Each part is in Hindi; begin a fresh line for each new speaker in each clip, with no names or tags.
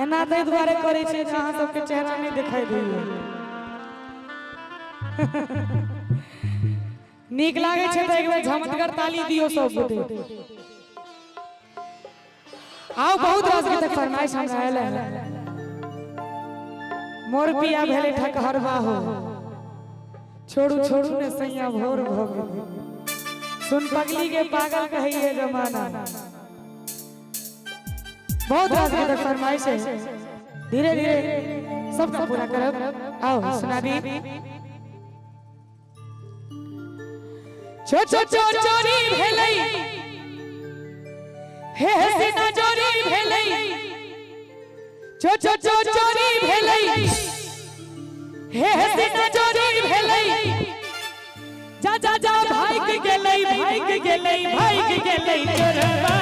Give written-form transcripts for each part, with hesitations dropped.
एना तै दुआरे करै छै जे अहाँ सबके चेहरा नहीं दिखाई दैया। नीक लागे छै त एक बेर झमटगर ताली दियो सब गोटे। आओ बहुत रास के तक फरमाइश हमरा आयल है। मोर पिया भेले ठकहरवा हो, छोड़ू छोड़ू ने सैया भोर भ गेल। सुन पगली के पागल कहिए जमाना। बहुत रास के तक फरमाइश है, धीरे धीरे सबका पूरा करब। आओ सुना दी। छो छो छो चोरी भेलै हे सीना चोरी भेलै, छो छो छो चोरी भेलै हे सीना चोरी भेलै। जा जा जा भाग गेलै भाग गेलै भाग गेलै चोरवा।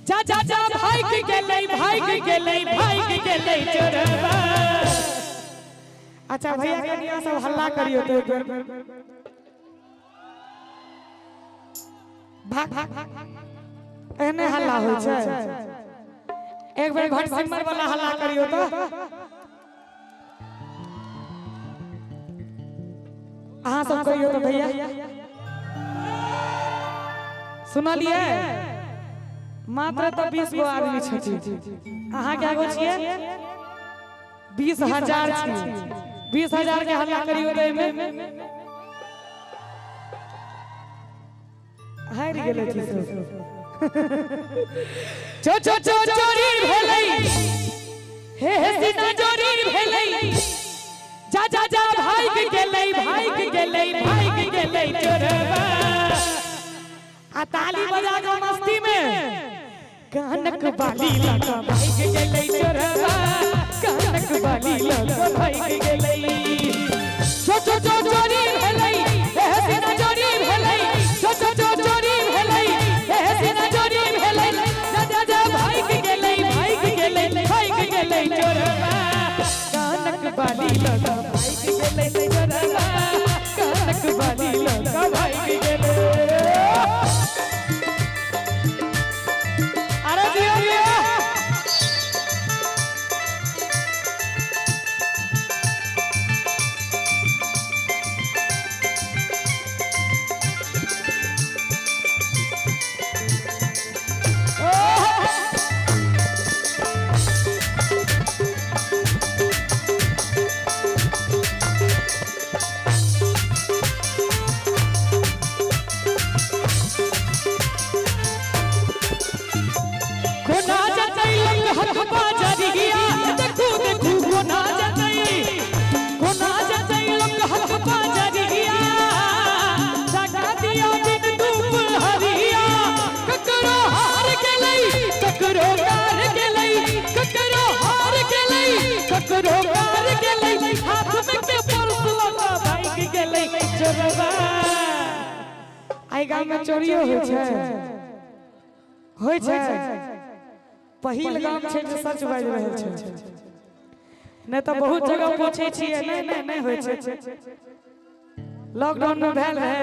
जा जा जा भाग गेलै भाग गेलै भाग गेलै चोरवा। अच्छा भैया कनिया सब हल्ला करियो तो एक बार। भाग एने हल्ला होय छै, एक बार घट सिमर वाला हल्ला करियो तो। अहाँ सब करियो तो भैया। सुनलिए मात्र तो 20 गो आदमी छथि, अहाँ क्या गो छिए? 20,000 छी। 20,000 के हल्ला करियो रे में हारि गेलै छी सब। छो छो छो चोरी भेलै हे सीना चोरी भेलै। जा जा जा भाग गेलै भाग गेलै भाग गेलै चोरवा। आ ताली बजा के मस्ती में कानक बाली लगा भाग गेलै चोरवा। कानक बाली लगा भाग गेलै। छो छो छो चोरी भेलै हे सीना चोरी भेलै। छो छो छो चोरी भेलै हे सीना चोरी भेलै। जा जा जा भाग गेलै भाग गेलै भाग गेलै चोरवा। कानक बाली लगा भाग गेलै चोरवा। कानक बाली लगा भाग गेलै। अरे दिया दिया आई गांव में चोरियो होय छै पहिल गांव छै जे सच बाज रहल छै। नहीं तो बहुत जगह पूछे छिए नहीं नहीं नहीं होय छै। लॉकडाउन में भेल है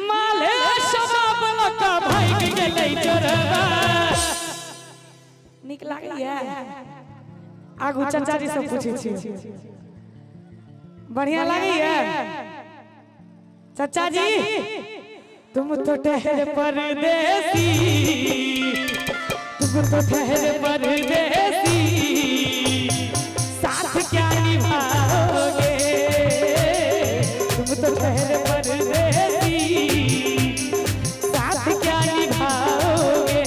माले शबाब लका भाग गेलै चोरवा। निक लागैया आगू चाचा जी सब पूछे छिए बढ़िया लागैया। चाचा जी तुम तो ठहरे परदेसी, तुम तो ठहरे परदेसी, साथ क्या निभाओगे? तुम तो ठहरे परदेसी, साथ क्या निभाओगे?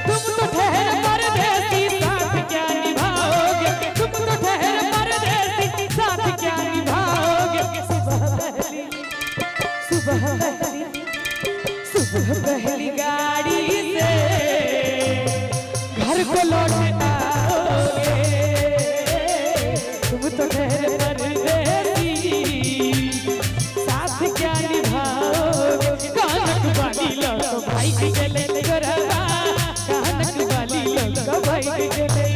तुम तो ठहरे परदेसी, साथ क्या निभाओगे? तुम तो ठहरे परदेसी, साथ क्या निभाओगे? सुबह पहली गाड़ी से घर को लौट आओगे। तुम तो ठहरे परदेसी, साथ क्या निभाओगे? कानक बाली लगा भाई गेलै चोरवा। कानक बाली लगा भाई गेलै।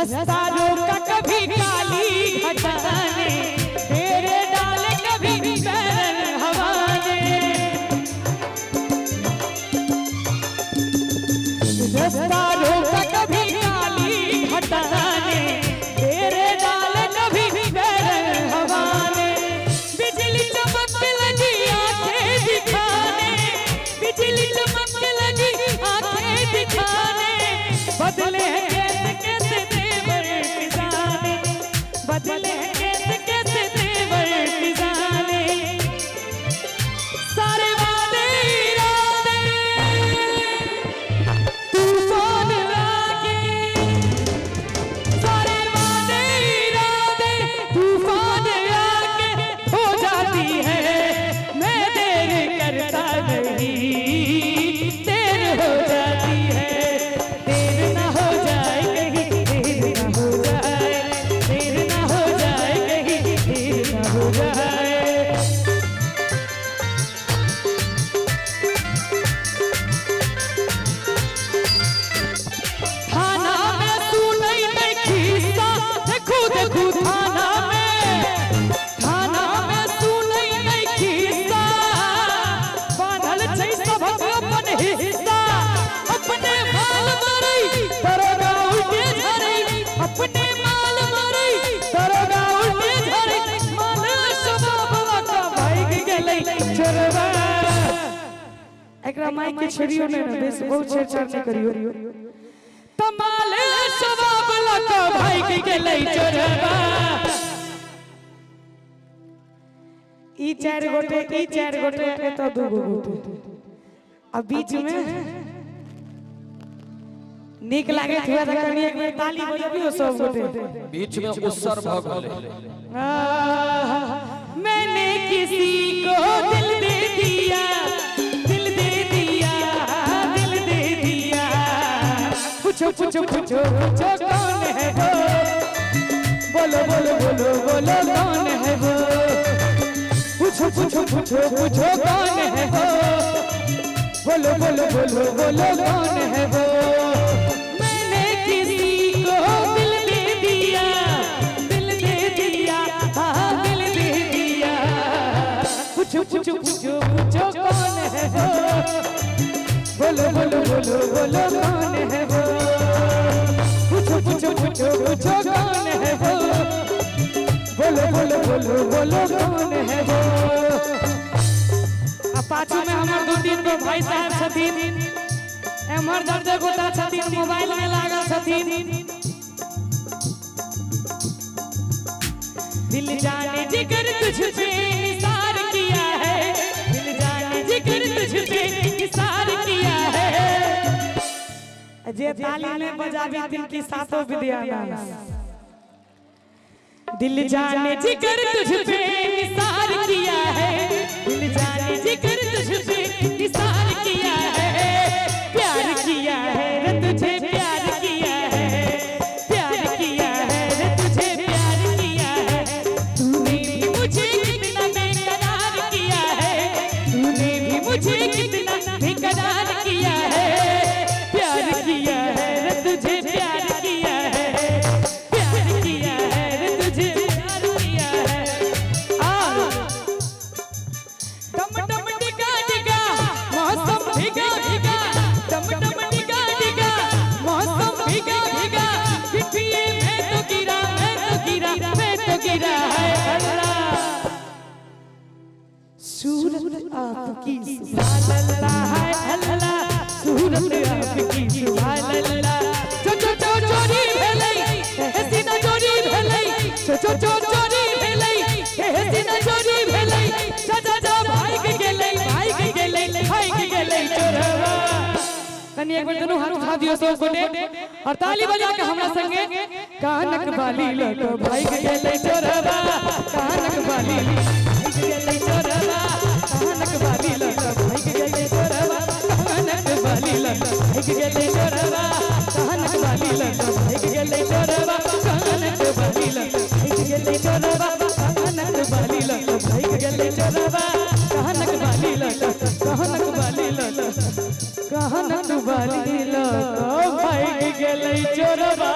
रास्ता रोका कभी काली घटा ने, तेरे डाल कभी बैरन हवा ने। रास्ता रोका कभी काली घटा ने, तेरे डाल कभी बैरन हवा ने। बिजली चमक लगी आंखें दिखाने, बिजली चमक लगी आंखें दिखाने। बदले कैसे तेवर खिजाने, बदले कैसे तेवर खिजाने। सारे वादे इरादे तूफान लाके, सारे वादे इरादे तूफान लाके हो जाती है। मैं देर करता नहीं, देर हो जाती है। देर ना हो जाए कहीं, देर ना हो जाए, देर ना हो जाए कहीं, देर ना हो जाए। थाना में सुनई नहीं खिस्सा, देखू देखू थाना में, थाना में सुनई नहीं खिस्सा। बांधल छै सबक अपन हिस्सा, अपने माल मरई दरोगा उल्टे झरई, अपने माल मरई दरोगा उल्टे झरई। माल शबाबवा का भाग गेलै चोरवा। एकरा माइक के छोड़ियो ने, बेस बहुत छेड़छाड़ नहीं करियो। तमाल शबाबवा का भाग गेलै चोरवा। ई चार गोटे तो दू गोटे, अब बीच में निक लागे थोड़ा सा कनिए में ताली बजाबियो सब गोटे।
बीच में उत्सर भ गेलै।
मैंने किसी को दिल दे दिया, दिल दे दिया, दिल दे दिया। पूछो पूछो पूछो पूछो कौन है वो, बोलो बोलो बोलो बोलो कौन है वो। पूछो पूछो पूछो पूछो कौन है वो, बोलो बोलो बोलो बोलो कौन है वो। मैंने किसी को दिल दे दिया, दिल दे दिया, हाँ दिल दे दिया। पूछो पूछो पूछो पूछो कौन है वो, बोलो बोलो बोलो बोलो कौन है वो। पूछो पूछो पूछो पूछो कौन है वो, बोलो बोलो बोलो बोलो कौन है वो। अब पाछू में हमार दो तीन गो भाई साहब छथिन, एमहर दर्द गोटा छथिन, मोबाइल में लागल छथिन। दिल जाने जिगर तुझ पे निसार किया है, दिल जाने जिगर तुझ पे निसार किया है। जे ताली में बजाबी दिल की सातों विद्या। दिल जाने जिगर तुझ पे निसार किया है, दिल जाने जिगर तुझ पे निसार किया है। प्यार किया है रे तुझे, प्यार किया है, प्यार किया है रे तुझे, प्यार किया है। तूने भी मुझे कितना बेकरार किया है, तूने भी मुझे कितना बेकरार किया है। प्यार किया है रे तुझे, प्यार किया है, प्यार किया है रे तुझे, प्यार किया है। और डम डम डिगा डिगा मौसम भीगा भीगा, डम डम डिगा डिगा मौसम भीगा भीगा। पिटिए मैं तो गिरा, मैं तो गिरा, मैं तो गिरा है अल्लाह। सूरत आपकी सुभान अल्लाह है अल्लाह, सूरत आपकी सुभान अल्लाह। चो चो चो चोरी भेलै, सीना चोरी भेलै, चो चो चो चोरी भेलै, सीना चोरी भेलै। जा जा जा भाग गेलै, भाग गेलै, भाग गेलै चोरवा। कनी एक बार दोनों हाथ उठा दियो सब गोटे और ताली बजा के हमरा संगे। कानक बाली लग भाग गेलै चोरवा, कानक बाली भाग गेलै चोरवा, कानक बाली लग भाग गेलै चोरवा, कानक बाली लग भाग गेलै चोरवा, कानक बाली लग भाग गेलै चोरवा, कानक बाली लग भाग गेलै चोरवा, कानक बाली लग भाग गेलै चोरवा, कानक बाली लग, कानक बाली लग, कानक बाली लग भाग गेलै चोरवा।